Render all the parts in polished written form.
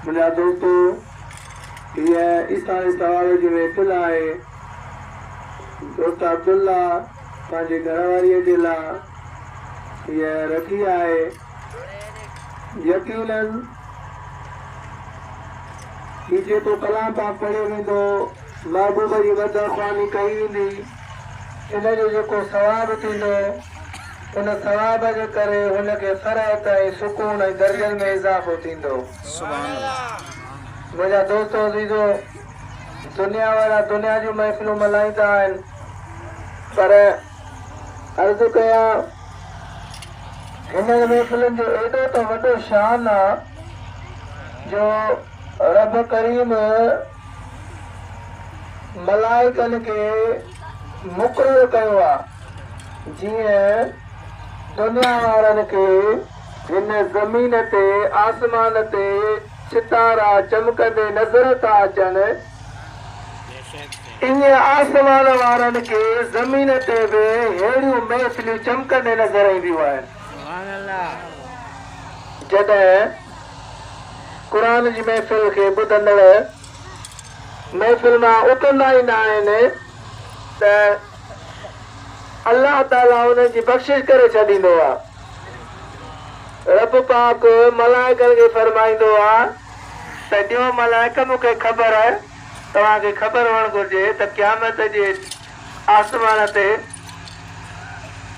मुझा दोस्तों ये इसाई सवाल जी महफिल है दोस्त अब्दुल्ला पांजे घरवारी जे लाइ ये रखी है यकीनन ही जेको कलाम पाक पढ़ियो वेंदो महबूब जी वदख़्वानी कई वेंदी इन जो जेको सवाब थींदो उन सवाब जे करे हुनखे फ़रहत ऐं सुकून ऐं दर्जन में इज़ाफ़ो थींदो। मुंहिंजा दोस्त अज़ीज़ो दुनिया वारा दुनिया जूं महफ़िलूं मल्हाईंदा आहिनि पर अर्ज़ु कयां हिन महफ़िलुनि जो एॾो त वॾो शान आहे जो रब करीम मलाइकनि खे मुक़ररु कयो आहे जीअं दुनिया वारनि खे हिन ज़मीन ते आसमान ते सितारा चमकंदे नज़र था अचनि ईअं आसमान वारनि खे ज़मीन ते बि अहिड़ियूं महफ़िलूं चमकंदे नज़र ईंदियूं आहिनि। जॾहिं क़ुरान जी महफ़िल खे ॿुधंदड़ महफ़िल मां उथंदा ई न आहिनि त अल्लाह ताला उन्हनि जी बख़्शिश करे छॾींदो आहे। रब पाक मलाइकनि खे फरमाईंदो आहे त ॾियो मलाइक मूंखे ख़बर आहे तव्हांखे ख़बर हुअणु घुरिजे त क़यामत जे आसमान ते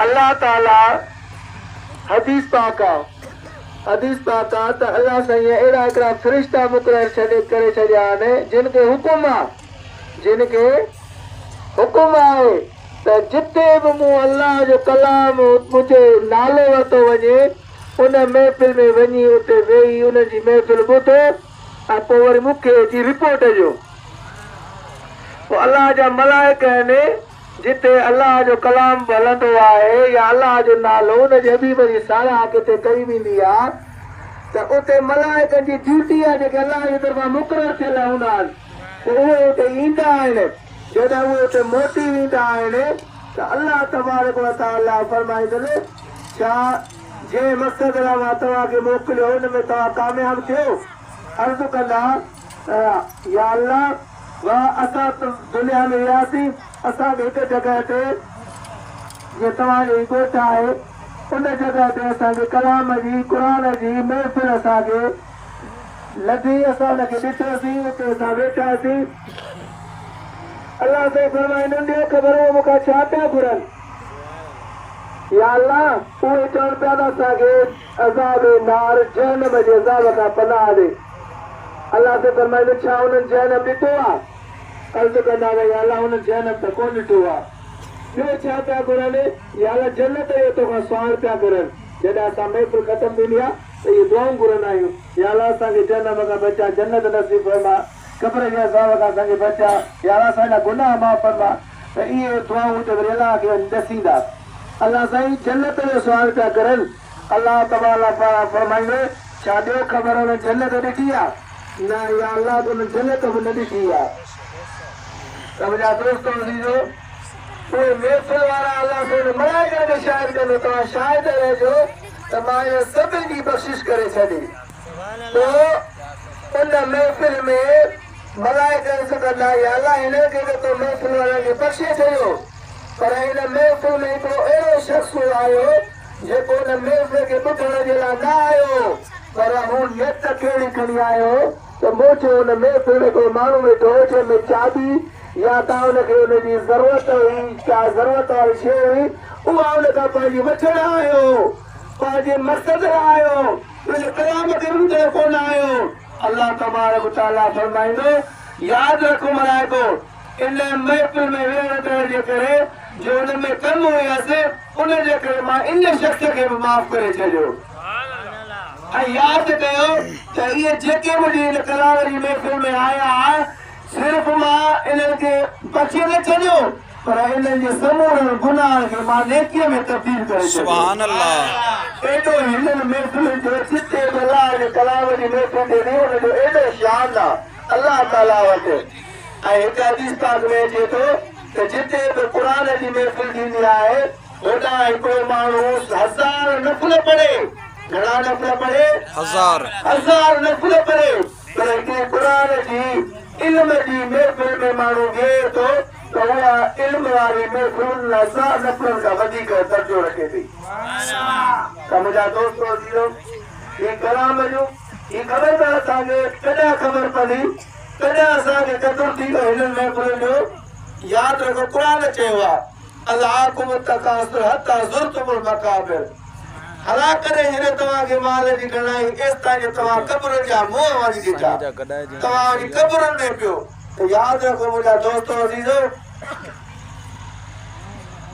अल्लाह ताला हदीस पाक आहे त अल्लाह साईं अहिड़ा हिकिड़ा फ़रिश्ता मुक़ररु करे छॾिया आहिनि जिन खे हुकुम आहे त जिते बि मूं अल्लाह जो कलाम मुंहिंजे नालो वरितो वञे उन महफ़िल में वञी उते वेही उन जी महफ़िल ॿुधो ऐं पोइ वरी मूंखे जी रिपोर्ट ॾियो। पोइ अल्लाह जा मलाइक आहिनि जिते अल्लाह जो कलाम हलंदो आहे या अल्लाह जो नालो उन जे हबीब जी साराह किथे कई वेंदी आहे त उते मलाइकनि जी ड्यूटी आहे जेके अल्लाह जी तरफ़ां मुक़ररु थियल हूंदा आहिनि पोइ उहे उते ईंदा आहिनि। जॾहिं उहे उते मोटी वेंदा आहिनि त अल्लाह तबारक व तआला फरमाईंदुनि छा जंहिं मक़सद लाइ मां तव्हांखे मोकिलियो हुन में तव्हां कामयाबु थियो। अर्ज़ु कंदा या अल्लाह वाह असां दुनिया में वियासीं असांखे हिकु जॻह ते जीअं तव्हांजो ॻोठ आहे उन जॻह ते असांखे कलाम जी क़ुरान जी महफ़िल असांखे लधी असां हुनखे ॾिठोसीं उते असां वेठासीं। अल्लाह साईं फरमाईंदुनि ॾियो ख़बर हो मूंखां छा पिया घुरनि या अल्लाह उहे चवनि पिया त असांखे अज़ाब नार जहन्नम जे अज़ाब खां पनाह ॾे। अल्लाह साईं फरमाईंदो छा हुननि जहन्नम ॾिठो आहे। अर्ज़ु कंदा या अल्लाह हुननि जहन्नम त कोन ॾिठो आहे। ॿियो छा पिया घुरनि या अल्लाह जन्नत जो तोखां सुवाल पिया घुरनि। जॾहिं असां महफ़िल ख़तमु थींदी आहे त इहे दुआऊं घुरंदा आहियूं या अल्लाह असांखे जहन्नम खां बचा जन्नत नसीब फरमा कब्र जे अज़ाब खां असांखे बचा या अल्लाह असांजा गुनाह माफ़ फरमा त इहे दुआऊं त वरी अल्लाह खे ॾसींदा। अल्लाह साईं जन्नत जो सुवाल पिया करनि। अल्लाह तबाला फरमाईंदो छा ॾियो ख़बर हुन जन्नत ॾिठी आहे न या अल्लाह हुन जन्नत बि न ॾिठी आहे। त मुंहिंजा दोस्त अज़ीज़ो उहे महफ़िल वारा अल्लाह साईं मलाइकनि खे शाहिद कंदो तव्हां शाहिद रहिजो त मां इहे सभिनी जी बख़्शिश करे छॾी। पोइ उन महफ़िल में मलाइक अर्ज़ु कंदा या अल्लाह हिनखे त तो महफ़िल वारनि खे बख़्शे छॾियो पर हिन महफ़िल में हिकिड़ो अहिड़ो शख़्स आयो जेको हुन महफ़िल खे ॿुधण जे लाइ न आयो पर हू नियत कहिड़ी खणी आयो त मूं चयो हुन महफ़िल में हिकिड़ो माण्हू वेठो जंहिंमें चाबी या तव्हां हुनखे हुनजी ज़रूरत हुई का ज़रूरत वारी शइ हुई उहा हुन खां पंहिंजी वठण आयो पंहिंजे मक़सद लाइ आयो तुंहिंजे कलाम खे ॿुधण कोन आयो। अल्लाह तबारक व तआला फरमाईंदो यादि रखो मलाइको इन महफ़िल में वेहण जे करे जो हुन में कमु हुयसि उन जे करे मां इन शख़्स खे बि माफ़ करे छॾियो। ऐं यादि कयो त इहे जेके मुंहिंजी इन कलाम जी महफ़िल में आया सिर्फ़ मां इन्हनि खे बख़्शे न छॾियो पर इन्हनि जे समूरे गुनाह खे मां नेकीअ में तब्दील करे छॾियो। सुभान अल्लाह। एॾो हिननि महफ़िल जो जिते बि अल्लाह जे कलाम जी महफ़िल ते हुन जो एॾो शान आहे अल्लाह ताला वटि। ऐं हिकु हदीस पाक में अचे थो त जिते बि क़ुरान जी महफ़िल थींदी आहे होॾां हिकिड़ो माण्हू 1000 नफ़ल पढ़े घणा नफ़ल पढ़े 1000 नफ़ल पढ़े पर हिते क़ुरान जी इल्म जी महफ़िल में माण्हू वेहे थो त उहा इल्म वारी महफ़िल लाइ नफ़लनि खां वधीक दर्जो रखे थी। त मुंहिंजा दोस्तो अज़ीज़ो ही कलाम जूं ही ख़बर त असांखे कॾहिं ख़बर पवंदी कॾहिं असांखे क़दुरु थींदो हिननि महफ़िलुनि जो। यादि रखो क़ुरान चयो आहे अल्हाकुम तकासुर हत्ता ज़ुरतुमुल मक़ाबिर हला करे हिन तव्हांखे माल जी घणाई एसि ताईं जो तव्हां क़ब्रुनि जा मुंहं वञी ॾिठा तव्हां वञी क़ब्रुनि में पियो। त यादि रखो मुंहिंजा दोस्तो अज़ीज़ो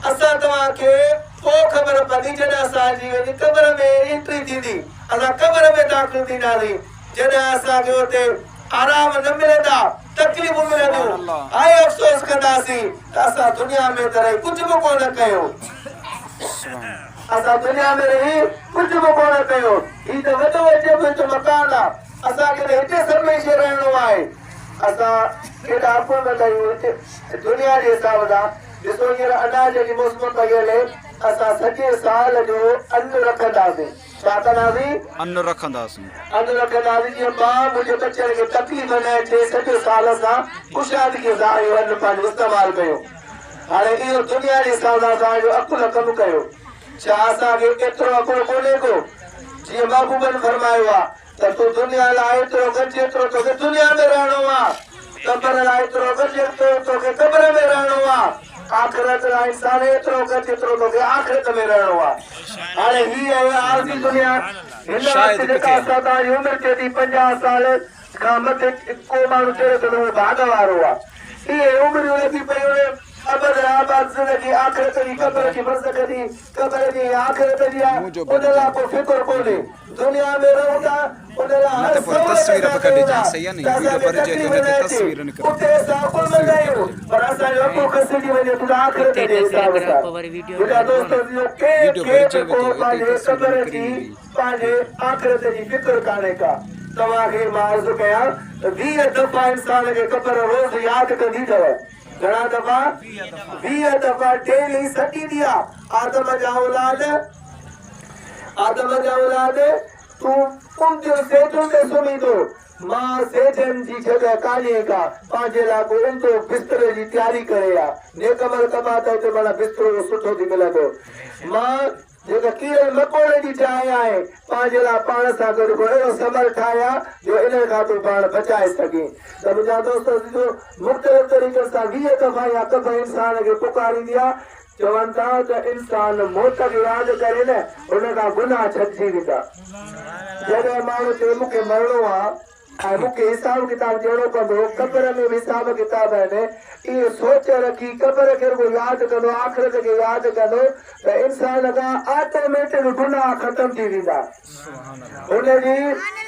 असां तव्हांखे पोइ ख़बर पवंदी जॾहिं असांजी वञी क़ब्र में एंट्री थींदी असां क़ब्र में दाख़िल थींदासीं जॾहिं असांखे हुते आराम न मिलंदा तकलीफ़ूं मिलंदियूं हाय अफ़सोस कंदासीं त असां दुनिया में त रही कुझु बि कोन कयो असां दुनिया में रही कुझु बि कोन कयो ही त वॾो अजब जो मकान आहे असांखे त हिते हमेशह रहणो आहे। असां केॾा अफ़सोस कयूं दुनिया जे हिसाब सां ॾिसो हींअर अनाज जी मौसम पइल असां सॼे साल जो अन्न रखंदासीं छा कंदासीं अन्न रखंदासीं जीअं मां मुंहिंजे बचनि खे तकलीफ़ न अचे सॼे साल सां ख़ुशहालीअ सां इहो अन्न पंहिंजो इस्तेमालु कयो। हाणे इहो दुनिया जे हिसाब सां असांजो अकुल कमु कयो छा असांखे एतिरो अकुल कोन्हे को जीअं महबूबनि फरमायो आहे त तूं दुनिया लाइ एतिरो गॾु एतिरो तोखे दुनिया में रहणो आहे क़ब्र लाइ एतिरो गॾु एतिरो तोखे क़ब्र में रहणो आहे आख़िरत लाइ इंसान एतिरो गॾु एतिरो तोखे आख़िरत में रहणो आहे। हाणे हीअ आहे आरज़ी दुनिया हिन वक़्तु जेका असां तव्हांजी उमिरि थिए थी 50 साल खां मथे को माण्हू चए थो त उहो भाग वारो आहे इहे उमिरियूं लॻी पयूं अबद आबाद ज़िंदगी आख़िरत जी क़ब्र जी मज़क जी क़ब्र जी आख़िरत जी आहे उन लाइ को फ़िक्र कोन्हे दुनिया में रहूं था उन लाइ हर तस्वीर पे कढी जा सही है नहीं वीडियो पर जे तो तस्वीर निकल उते साकुल में गयो पर असा जो को खसजी वने तो आख़िरत जे हिसाब सां मुंहिंजा दोस्तो जो के को पंहिंजे क़ब्र जी पंहिंजे आख़िरत जी फ़िक्र कान्हे का तव्हांखे मां अर्ज़ु कयां त 20 दफ़ा इंसान खे क़ब्र रोज़ यादि कंदी अथव घणा दफ़ा 20 दफ़ा डेली सटींदी आहे आदम जा औलाद तूं उनजो सेजन ते सुम्ही थो मां सेजन जी जॻह कान्हे का पंहिंजे लाइ को उंधो बिस्तरे जी तयारी करे आहे नेक अमल कबा त हुते माना बिस्तरो सुठो थी मिलंदो मां जेका कीड़े मकोड़े जी जाइ आहे पंहिंजे लाइ पाण सां गॾु को अहिड़ो समल ठाहिया जो इन खां तूं पाण बचाए सघीं। त मुंहिंजा दोस्त मुख़्तलिफ़ तरीक़े सां 20 दफ़ा या क़ब्र इंसान खे पुकारींदी आहे चवनि था त इंसान मौत खे यादि करे न हुन खां गुनाह छॾिजी वेंदा जॾहिं माण्हू चए मूंखे मरणो आहे ऐं मूंखे हिसाब किताब ॾियणो पवंदो क़ब्र में बि हिसाब किताब आहिनि इहो सोच रखी क़ब्र खे रुॻो यादि कंदो आख़िरत खे यादि कंदो त इंसान खां ऑटोमेटिक गुनाह ख़तम थी वेंदा हुनजी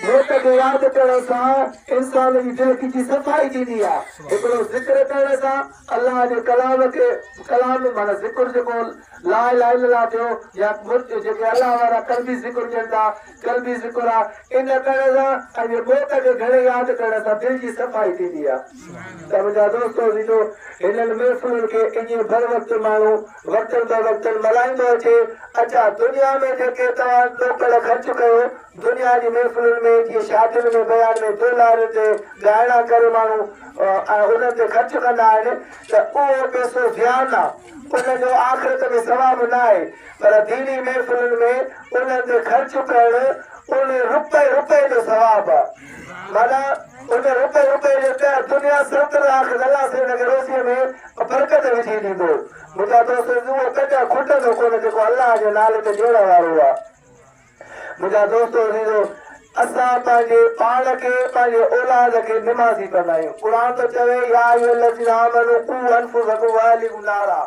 मौत खे यादि करण सां इंसान जी दिलि जी सफ़ाई थींदी आहे हिकिड़ो ज़िक्र करण सां अलाह जे कलाम माना ज़िक्र जेको ला इलाहा इल्लल्लाह थियो या जेके अलाह वारा कल्बी ज़िक्र चवनि था कल्बी ज़िक्र आहे इन करण सां ऐं मौत खे घणे यादि करण सां दिलि जी सफ़ाई थींदी आहे। त मुंहिंजा दोस्तो ॾिसो हिननि महफ़िलुनि खे ईअं भर वक़्तु माण्हू वक़्तनि ब वक़्तनि मल्हाईंदो अचे अच्छा दुनिया में जेके तव्हां टोकड़ ख़र्चु कयो दुनिया जी महफ़िलुनि में जीअं शादियुनि में बयान में दुलार ते ॻाइणा करे माण्हू उन्हनि ते ख़र्चु कंदा आहिनि त उहो पैसो ध्यानु आहे उनजो आख़िरत में सवाबु न आहे पर दीनी महफ़िलुनि में उन्हनि ते ख़र्चु करणु उन रुपए जो सवाबु आहे माना उन रुपए जो दुनिया 70 लाख अलाह से हिनखे रोज़ीअ में बरकत विझी ॾींदो मुंहिंजा दोस्त उहो कॾहिं खुटंदो कोन जेको अलाह जे नाले ते ॾियण वारो आहे। मुंहिंजा दोस्तो असां पंहिंजे पाण खे पंहिंजे औलाद खे निमाज़ी कंदा आहियूं क़ुरान त चवे या अय्युहल्लज़ीना आमनू क़ू अनफुसकुम व अहलिकुम नारा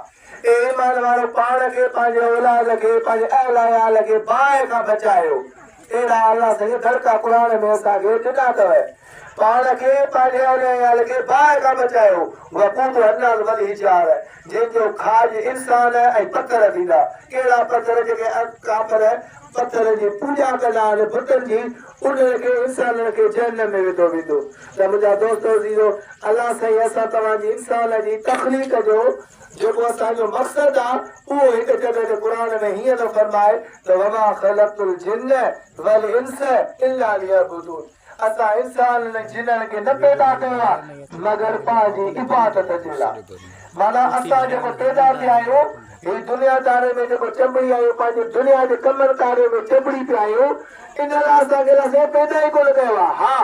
ए ईमान वारो पाण खे पंहिंजे औलाद खे पंहिंजे अहल अयाल खे बाहि खां बचायो अहिड़ा अलाह साईं दड़का क़ुरान में असांखे ॾिना अथव पाण खे पंहिंजे अहल अयाल खे बाहि खां बचायो वक़ूद अन्नास वल हिजार जंहिंजो खाज इंसान ऐं पथर थींदा कहिड़ा पथर जेके काफ़िर पत्थर जी पूजा कंदा आहिनि बुतनि जी उन्हनि खे इंसाननि खे जहन्नम में विधो वेंदो। त मुंहिंजा दोस्त अज़ीज़ो अलाह साईं असां तव्हांजी इंसान जी तख़लीक़ जो जेको असांजो मक़सदु आहे उहो हिकु जॻह ते क़ुर में हीअं थो फरमाए त वमा ख़लक़तुल जिन्न वल इंस इल्ला लियअबुदून। असां इंसान जिन्हनि खे न पैदा कयो आहे मगर पंहिंजी इबादत जे लाइ। माना असां जेको पैदा थिया आहियूं ही दुनियादारी में जेको चंबड़ी आहियूं पंहिंजे दुनिया जे कमनि कार्य में चंबड़ी पिया आहियूं इन लाइ असांखे असां पैदा ई कोन कयो आहे। हा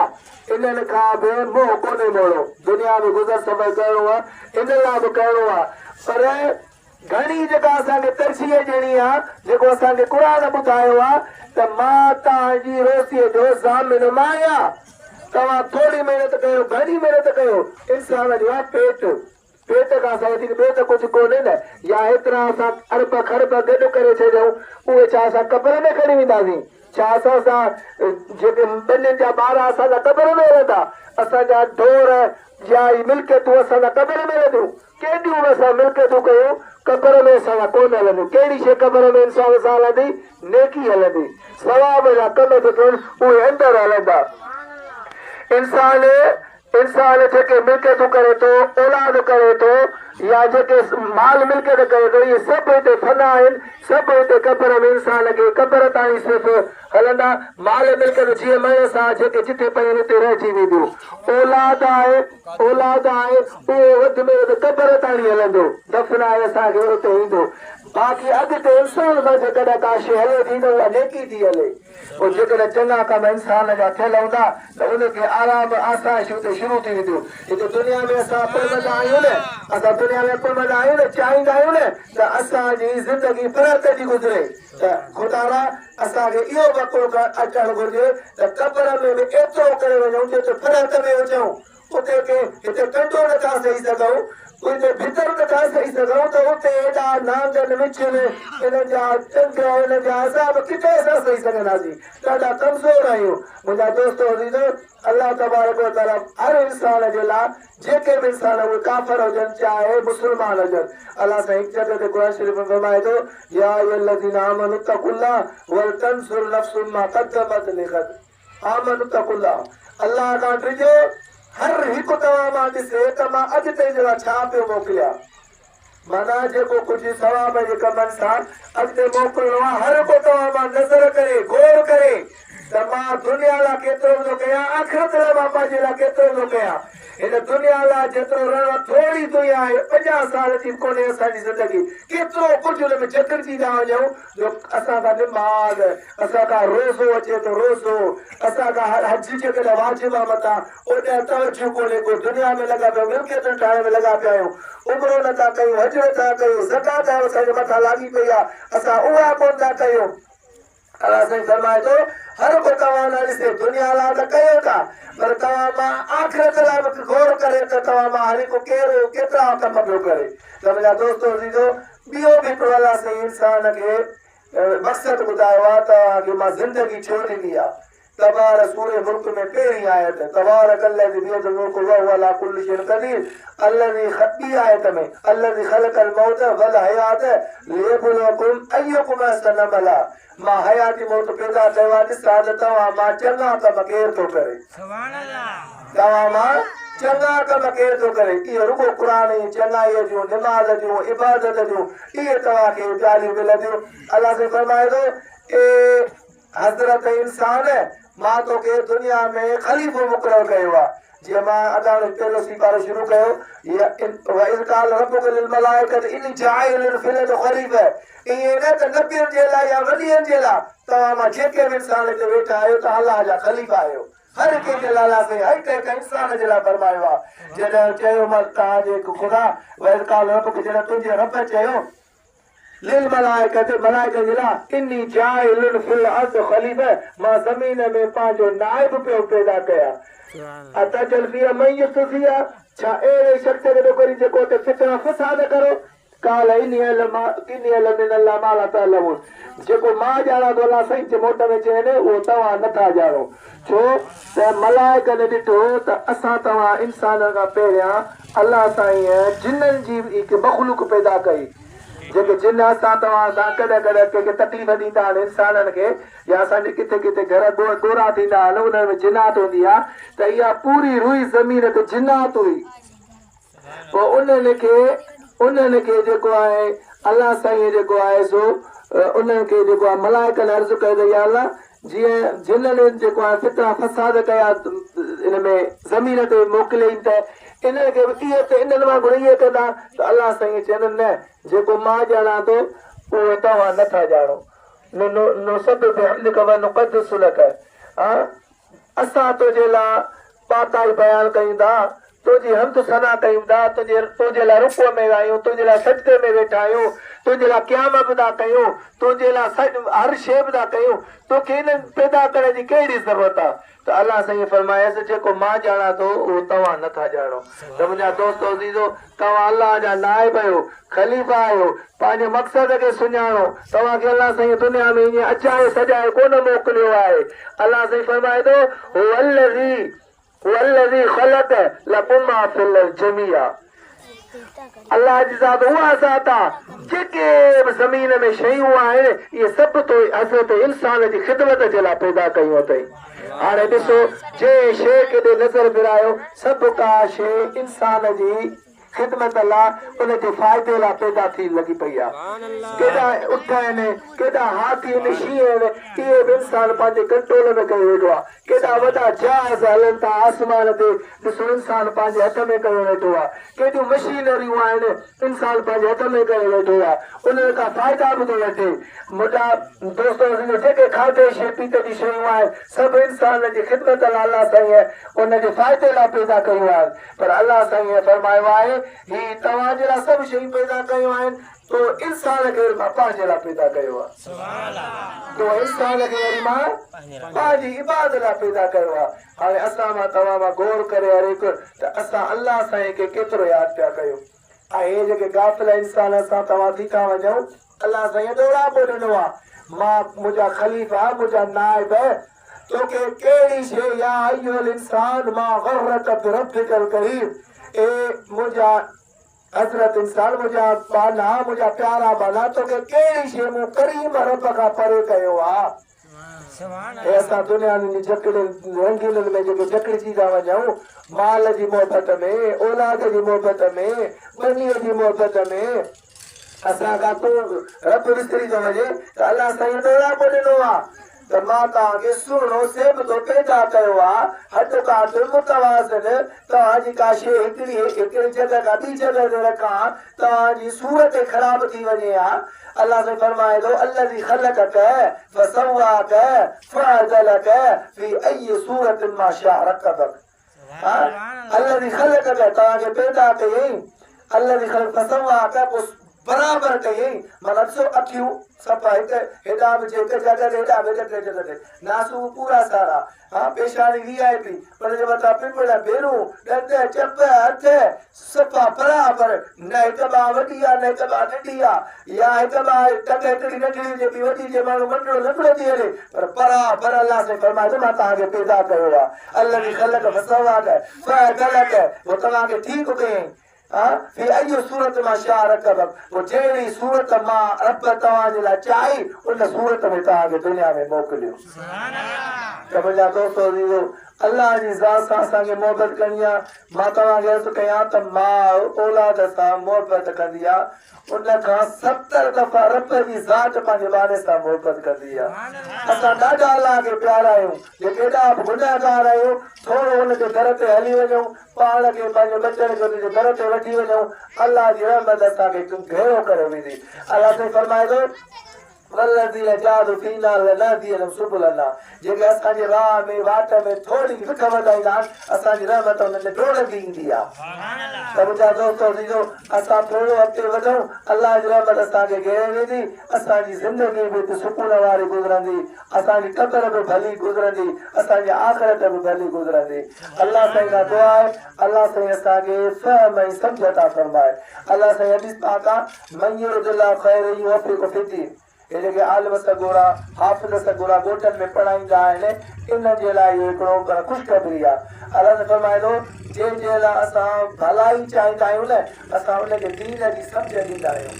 इन्हनि खां बि मोह कोन्हे मोड़ो दुनिया में गुज़र सफ़र करिणो आहे इन लाइ बि करिणो आहे। पर घणी जेका असांखे तरसीअ ॾियणी आहे जेको असांखे क़ुर ॿुधायो आहे त मां तव्हांजी रोज़ीअ जो ज़ामिन मां आहियां। तव्हां थोरी महिनत कयो घणी महिनत कयो इंसान जो आहे पेट पेट खां असां वधीक ॿियो त कुझु कोन्हे न। या हेतिरा असां अरब खरब गॾु करे छॾियूं उहे छा असां क़बर में खणी वेंदासीं? छा असां जेके ॿिन्हिनि जा ॿार असांजा क़बर में रहंदा? असांजा ढोर या मिल्कियतूं असांजा क़बर में रहंदियूं? केॾियूं असां मिल्कियतूं कयूं क़बर में असांजा कोन हलंदियूं। कहिड़ी शइ क़बर में इंसान सां हलंदी? नेकी हलंदी। सवाब जा कम जेके उहे अंदरि हलंदा। इंसान जेके मिल्कियतूं करे थो औलाद करे थो या जेके माल मिल्कियत करे थो इहे सभु हिते फना आहिनि। सभु हिते क़बर में इंसान खे क़बर ताईं सिर्फ़ु हलंदा। माल मिल्कियत जीअं मरण सां जेके जिते पयूं उते रहिजी वेंदियूं। औलाद आहे उहो वधि में वधि क़बर ताईं हलंदो। दफ़न आहे असांखे उते ईंदो। बाक़ी अॻिते इंसान सां जेकॾहिं का शइ हले थी त उहा नेकी थी हले। पोइ जेकॾहिं चङा कम इंसान जा थियल हूंदा त उनखे आराम आसाइश उते शुरू थी वेंदियूं। हिते दुनिया में असां पुरमंदा आहियूं न असां दुनिया में पुरमंदा आहियूं न चाहींदा आहियूं न त असांजी ज़िंदगी फरत जी गुज़रे। त ख़ुदा असांखे इहो वक़्तु अचणु घुरिजे त क़बर में बि एतिरो करे वञूं जो फरत में हुजूं। उते के हिते कंडो नथा सही सघूं उते भितर नथा सही सघूं त उते एॾा नांगनि विछनि इन्हनि जा टंग इन्हनि जा असाब किथे असां सही सघंदासीं? ॾाढा कमज़ोर आहियूं। मुंहिंजा दोस्त अज़ीज़ो अलाह तबारक व तआला हर इंसान जे लाइ जेके बि इंसान उहे काफ़िर हुजनि चाहे मुस्लमान हुजनि अलाह साईं हिकु जॻह ते क़ुर शरीफ़ में फरमाए थो या अय्युहल्लज़ीना आमनू तक़ुल्लाह वल तंज़ुर नफ़्सुम मा क़द्दमत लिग़द। आमनू तक़ुल्लाह अलाह खां डिॼो हर हिकु तव्हां मां ॾिसे त मां अॻिते जे लाइ छा पियो मोकिलियां। माना जेको कुझु सवाब जे कमनि सां अॻिते मोकिलिणो आहे हर को तव्हां मां नज़र करे गौर करे त मां दुनिया लाइ केतिरो थो कयां आख़िरत लाइ मां पंहिंजे लाइ केतिरो थो कयां। हिन दुनिया लाइ जेतिरो रहणो थोरी दुनिया आहे 50 साल जी कोन्हे असांजी ज़िंदगी केतिरो कुझु हुन में चकरजी था वञूं जो असांखां निमाज़ असांखां रोज़ो अचे थो रोज़ो असांखां हज जेकॾहिं वाजिब आहे मथां ओॾे तवजो कोन्हे को दुनिया में लॻा पिया मिल्कियतुनि ठाहिण में लॻा पिया आहियूं उमिरो नथा कयूं हज नथा कयूं ज़कात असांजे मथां लाॻी पई आहे असां उहा कोन था कयूं। अलाह साईं फरमाए थो हर को तव्हां न ॾिसे दुनिया लाइ त कयो था पर तव्हां मां आख़िरत लाइ बि गौर करे त तव्हां मां हर हिकु कहिड़ो केतिरा कम पियो करे। त मुंहिंजा दोस्त अज़ीज़ो ॿियो बि हिकिड़ो अलाह साईं इंसान खे मक़सदु ॿुधायो आहे तव्हांखे मां ज़िंदगी छो ॾिनी आहे। तबार सूरे मुल्क में पहिरीं आयत तबारकल्लज़ी बियदिल मुल्कु व हुव अला कुल्लि शैइन क़दीर अल्लज़ी ॿी आयत में अल्लज़ी ख़लक़ल मौत वल हयात लियबलुवकुम अय्युकुम अहसनु अमला। मां हयाती मौत पैदा कयो आहे ॾिसां त तव्हां मां चङा कम केरु थो करे। तव्हां मां चङा कम केरु थो करे। इहे रुॻो क़ुर जी चङाईअ जूं निमाज़ जूं इबादत जूं इहे तव्हांखे ॻाल्हियूं मिलंदियूं। अलाह साईं फरमाए थो ए हज़रत इंसान मां तोखे दुनिया में ख़लीफ़ो मुक़ररु कयो आहे। जीअं मां अॻाणे पहिरियों सीपारो शुरू कयो वइज़ क़ाल रब्बुका लिल मलाइकति इन्नी जाइलुन फिल अर्दि ख़लीफ़ा ईअं न त नबियुनि जे लाइ या वलियनि जे लाइ तव्हां मां जेके बि इंसान ते वेठा आहियो त अलाह जा ख़लीफ़ा आहियो। हर कंहिंजे लाइ अलाह साईं हर कंहिं इंसान जे लाइ फरमायो आहे। जॾहिं चयो मां तव्हांजे ख़ुदा वइज़ क़ाल रब्बुका जॾहिं तुंहिंजे रब चयो लिल मलाइकति मलाइकनि जे लाइ इन्नी जाइलुन फिल अर्दि ख़लीफ़ा मां ज़मीन में पंहिंजो नाइब पियो पैदा कयां। अतजल फिहा मन युफ़्सिद फिहा छा अहिड़े शख़्स खे नौकरी जेको हुते फितना फसाद करो काल इन्नी इल्म मिनल्लाह मा ला तअलमून जेको मां ॼाणा थो अलाह साईं जे मोट में चवनि उहो तव्हां नथा ॼाणो। छो त मलाइकनि ॾिठो त असां तव्हां इंसान खां पहिरियां अलाह साईं जिन्ननि जी हिकु मख़लूक पैदा कई। जेके जिन असां तव्हां सां कॾहिं कॾहिं कंहिंखे तकलीफ़ ॾींदा आहिनि इंसाननि खे या असांजे किथे किथे घर गोरा थींदा आहिनि उन में जिनात हूंदी आहे त इहा पूरी रुई ज़मीन ते जिनात हुई पोइ उन्हनि खे जेको आहे अलाह साईं जेको आहे सो उन्हनि खे जेको आहे मलाइकनि अर्ज़ु कयो त या अलाह जीअं जिन्हनि जेको आहे फितरा फसाद कया इन में ज़मीन ते मोकिलियईं त इन्हनि खे बि इहे इन्हनि वांगुरु इहे कंदा त अलाह साईं चवंदनि न जेको मां ॼाणा थो उहो तव्हां नथा ॼाणो असां तुंहिंजे लाइ पाताई बयानु कयूं था तुंहिंजी हमद सना कयूं था तुंहिंजे लाइ रुको में आहियूं तुंहिंजे लाइ सजदे में वेठा आहियूं तुंहिंजे लाइ क़याम बि था कयूं तुंहिंजे लाइ हर शइ बि था कयूं तोखे इन पैदा करण जी कहिड़ी ज़रूरत आहे त अलाह साईं फरमायसि जेको मां ॼाणा थो उहो तव्हां नथा ॼाणो त मुंहिंजा दोस्त अज़ीज़ो तव्हां अलाह जा नाइब आहियो ख़लीफ़ा आहियो पंहिंजे मक़सद खे सुञाणो तव्हांखे अलाह साईं दुनिया में ईअं अचाए सजाए कोन मोकिलियो आहे अलाह साईं फरमाए थो वल्लज़ी ख़लक़ लकुम मा फिल जमीआ अल्लाह जी ज़ात उहा ज़ात आहे जेके बि ज़मीन में शयूं आहिनि इहे सभु तो हज़रत इंसान जी ख़िदमत जे लाइ पैदा कयूं अथई हाणे ॾिसो जे शइ केॾे नज़र फिरायो सभु का शइ इंसान जी ख़िदमत लाइ उनजे फ़ाइदे लाइ पैदा थी लॻी पई आहे केॾा उठ आहिनि केॾा हाथी आहिनि शींहं आहिनि इहे बि इंसान पंहिंजे कंट्रोल में कयो वेठो आहे केॾा वॾा जहाज़ हलनि था आसमान ते ॾिसो इंसान पंहिंजे हथ में कयो वेठो आहे केॾियूं मशीनरियूं आहिनि इंसान पंहिंजे हथ में कयो वेठो आहे उन्हनि खां फ़ाइदा बि थो वठे मुंहिंजा दोस्त जेके खाधे शइ पीते जी शयूं आहिनि सभु इंसान जी ख़िदमत लाइ अलाह साईं उनजे फ़ाइदे लाइ पैदा कयूं आहिनि पर अलाह साईं फरमायो आहे ही तव्हांजे लाइ सभु शयूं पैदा कयूं आहिनि तो इंसान खे मां पंहिंजे लाइ पैदा कयो आहे तो इंसान खे वरी मां पंहिंजी इबादत लाइ पैदा कयो आहे हाणे असां मां तव्हां मां गौर करे हर हिकु त असां अलाह साईं खे केतिरो यादि पिया कयूं ऐं हे जेके गाफ़िल इंसान असां तव्हां थी था वञूं अलाह साईं ॾोड़ापो ॾिनो आहे मां मुंहिंजा ख़लीफ़ा मुंहिंजा नाइब तोखे कहिड़ी शइ या अय्युल इंसान मां गररक बिरब्बिकल करीम ए मुंहिंजा हज़रत इंसान मुंहिंजा बाना मुंहिंजा प्यारा बाना तोखे कहिड़ी शइ मूं करीम रब खां परे कयो आहे असां दुनिया में रंगीननि में जेके जकड़िजी था वञूं माल जी मोहबत में औलाद जी मोहबत में बनीअ जी मोहबत में असां खां तूं रब विसरी थो वञे त अलाह साईं ॾोड़ापो ॾिनो आहे त मां तव्हांखे सुहिणो सेब थो पैदा कयो आहे हथु काठ मुतवाज़िन तव्हांजी का शइ हिकिड़ी जॻह खां ॿी जॻह ते रखां तव्हांजी सूरत ख़राब थी वञे हा अल्लाह से फरमाए थो अल्लज़ी ख़लक़क फसव्वाक फअदलक फी अय्यि सूरतिन मा शाअ रकबक अल्लज़ी ख़लक़क तव्हांखे पैदा कयईं अल्लज़ी ख़लक़ फसव्वाक बराबर कयईं माना ॾिसो अखियूं सफ़ा हेॾा बि हिकु जॻह ते हेॾा बि हिकु जॻह ते नासू पूरा सारा हा पेशानी VIP हुनजे मथां पिंपल भेरूं ॾंद चप हथ सफ़ा बराबर न हिकु ॿाह वॾी आहे न हिकु ॿाह नंढी आहे या हिकु ॿाह टंग हिकिड़ी नंढड़ी हुजे ॿी वॾी हुजे माण्हू नंढड़ो नंढड़ो थी वञे पर बराबर अलाह से फरमाए थो मां तव्हांखे पैदा कयो आहे अल्लाह जी ख़लक़ फसव्वाक फअदलक वो तव्हांखे ठीकु कयईं फिर अय्यो सूरत मां शाअ रकबक वो जहिड़ी सूरत मां रब तव्हांजे लाइ चाही उन सूरत में तव्हांखे दुनिया में मोकिलियो त मुंहिंजा दोस्त अज़ीज़ो अल्लाह जी ज़ात सां असांखे मोहबत करणी आहे मां तव्हांखे अर्ज़ु कयां त मां औलाद सां मोहबत कंदी आहे उन खां 70 दफ़ा रब जी ज़ात पंहिंजे ॿार सां मोहबत कंदी आहे असां ॾाढा अलाह खे प्यारा आहियूं जे केॾा बि गुनहगार आहियूं थोरो हुनजे दर ते हली वञूं पाण खे पंहिंजे बचनि खे हुनजे दर ते वठी वञूं अलाह जी रहमत असांखे घेरो करे वेंदी अलाह साईं फरमाए थो वल्लज़ीन जादू फीना लनहदियनहुम सुबुलना जेके असांजे राह में वाट में थोरी विख वधाईंदा आहिनि असांजी रहमत उन्हनि डोड़ंदी ईंदी आहे त मुंहिंजा दोस्त अज़ीज़ो असां थोरो अॻिते वधूं अलाह जी रहमत असांखे घेरे वेंदी असांजी ज़िंदगी बि सुकून वारी गुज़रंदी असांजी क़ब्र बि भली गुज़रंदी असांजी आख़िरत बि भली गुज़रंदी अलाह साईं खां दुआ आहे अलाह साईं असांखे फ़हम ऐं सम्झ अता फरमाए अलाह साईं हदीस पाक आहे मन युरिदिल्लाहु ख़ैरन युवफ़िक़हु फ़िद्दीन ये जेके आलिम सगोरा हाफ़िज़ सगोरा ॻोठनि में पढ़ाईंदा आहिनि इन जे लाइ इहो हिकिड़ो ख़ुशख़बरी आहे अलाह फरमाए थो जंहिंजे लाइ असां भलाई चाहींदा आहियूं न असां उनखे दीन जी सम्झ ॾींदा आहियूं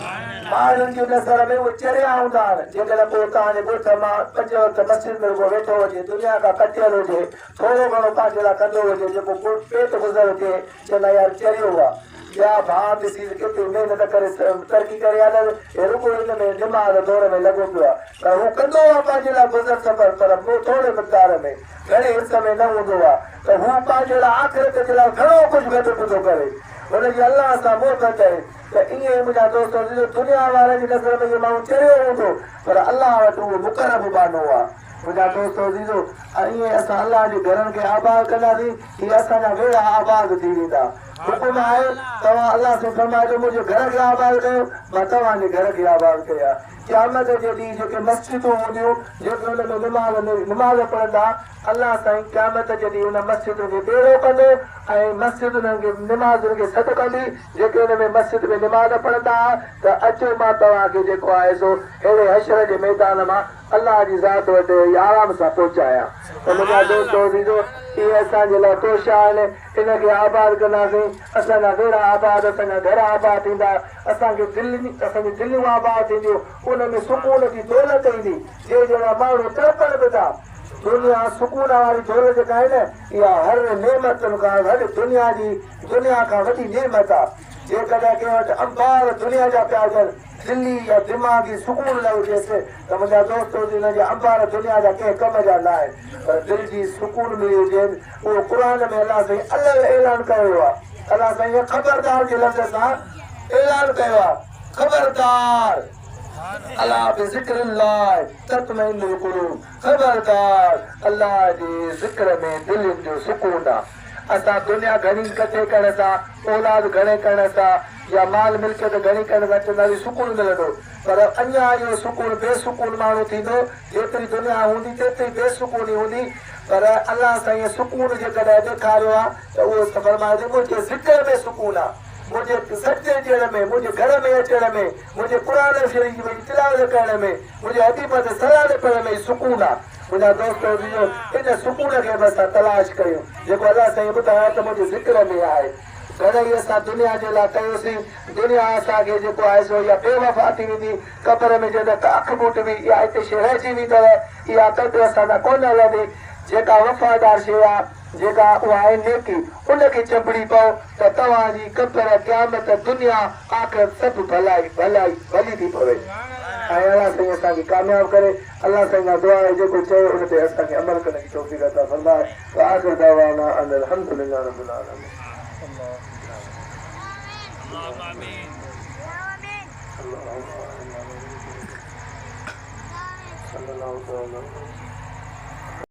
माण्हुनि जी नज़र में उहे चरिया हूंदा आहिनि जेकॾहिं पोइ तव्हांजे ॻोठ मां 5 वक़्त मस्जिद में रुॻो वेठो हुजे दुनिया खां कटियल हुजे थोरो घणो पंहिंजे लाइ कंदो हुजे जेको पेट गुज़र थिए चवंदा यार चरियो आहे या भाउ ॾिसी केतिरी महिनत करे तरक़ी करे आयल रुॻो हिन में दिमाग़ दौर में लॻो पियो आहे त हू कंदो आहे पंहिंजे लाइ गुज़र सफ़र पर थोरे मिक़दार में घणे हिस्से में न हूंदो आहे त हू पंहिंजे लाइ आख़िरत जे लाइ घणो कुझु घटि थो करे हुनजी अलाह सां मोहबत आहे त ईअं मुंहिंजा दोस्त दुनिया वारनि जी नज़र में इहो माण्हू चरियो हूंदो पर अलाह वटि उहो मुक़रब बानो आहे मुंहिंजा दोस्त अज़ीज़ो ईअं असां अलाह जे घरनि खे आबाद कंदासीं हीअ असांजा वेड़ा आबाद थी वेंदा हुकुम आहे तव्हां अलाह से फरमाइजो मुंहिंजे घर खे आबाद कयो मां तव्हांजे घर खे आबाद कया क़यामत जे ॾींहुं जेके मस्जिदूं हूंदियूं जेके हुन में निमाज़ पढ़ंदा अलाह साईं क़यामत जे ॾींहुं हुन मस्जिदुनि खे बेड़ो कंदो ऐं मस्जिदुनि खे निमाज़ुनि खे सॾु कंदी जेके हुन में मस्जिद में निमाज़ पढ़ंदा त अचो मां तव्हांखे जेको आहे सो अहिड़े हशर जे मैदान मां अलाह जी ज़ात वटि आराम सां पहुचायां त मुंहिंजा दोस्त अज़ीज़ो इहे असांजे लाइ तोशा आहिनि इनखे आबाद कंदासीं असांजा वेड़ा आबाद असांजा घर आबाद थींदा असांजी दिलियूं आबाद थींदियूं उन में सुकून जी दौलत ईंदी जे जहिड़ा माण्हू तड़पनि बि था दुनिया सुकून वारी दौलत जेका आहे न इहा हर नेमतुनि खां हर दुनिया खां वॾी नेमत आहे जेकॾहिं कंहिं वटि अंबार दुनिया जा पिया हुजनि दिल्ली या दिमाग़ी सुकून न हुजेसि त मुंहिंजा दोस्त हिनजे अंबार दुनिया जा कंहिं कम जा न आहिनि पर दिलि जी सुकून मिली हुजे उहो क़ुर में अलाह साईं अलॻि ऐलान कयो आहे अलाह साईं ख़बरदार जे लफ़्ज़ सां ऐलान कयो आहे ख़बरदार अलाह बि ज़िक्रिल्लाह तत्मइन्नुल क़ुलूब ख़बरदार अलाह जे ज़िक्र में दिलनि जो सुकून आहे असां दुनिया घणी इकठे करण सां औलाद घणे करण सां या माल मिल्कियत घणी करण सां चवंदासीं सुकून मिलंदो पर अञा इहो सुकून बेसुकून माण्हू थींदो जेतिरी दुनिया हूंदी तेतिरी बेसुकूनी हूंदी पर अलाह सां इहो सुकून जेकॾहिं ॾेखारियो आहे त उहो फरमाए मुंहिंजे ज़िक्र में सुकून आहे मुंहिंजे सचे ॾियण में मुंहिंजे घर में अचण में मुंहिंजे क़ुर शरीफ़ जी तिलावत करण में मुंहिंजे हदीबत सलाद पढ़ण में सुकून आहे मुंहिंजा दोस्त इन सुकून खे बि असां तलाश कयूं जेको अलाह साईं ॿुधायो त मुंहिंजे ज़िक्र में आहे घणेई असां दुनिया जे लाइ कयोसीं दुनिया असांखे जेको आहे सो इहा बेवफ़ा थी वेंदी क़बर में जॾहिं त अखि ॿुट बि इहा हिते शइ रहिजी वेंदी अथव इहा कदुरु असां कोन हलंदी जेका वफ़ादार शइ आहे जेका उहा आहे नेकी उनखे चंबड़ी पओ त तव्हांजी क़बर क़यामत दुनिया आख़िर सभु भली थी पवे ऐं अलाह साईं असांखे कामयाबु करे अलाह साईं खां दुआ आहे जेको चयो उन ते असांखे अमल करण जी तौफ़ीक़ अता फरमाए आख़िर दअवाना अनिल हम्दुलिल्लाहि रब्बिल आलमीन अल्लाह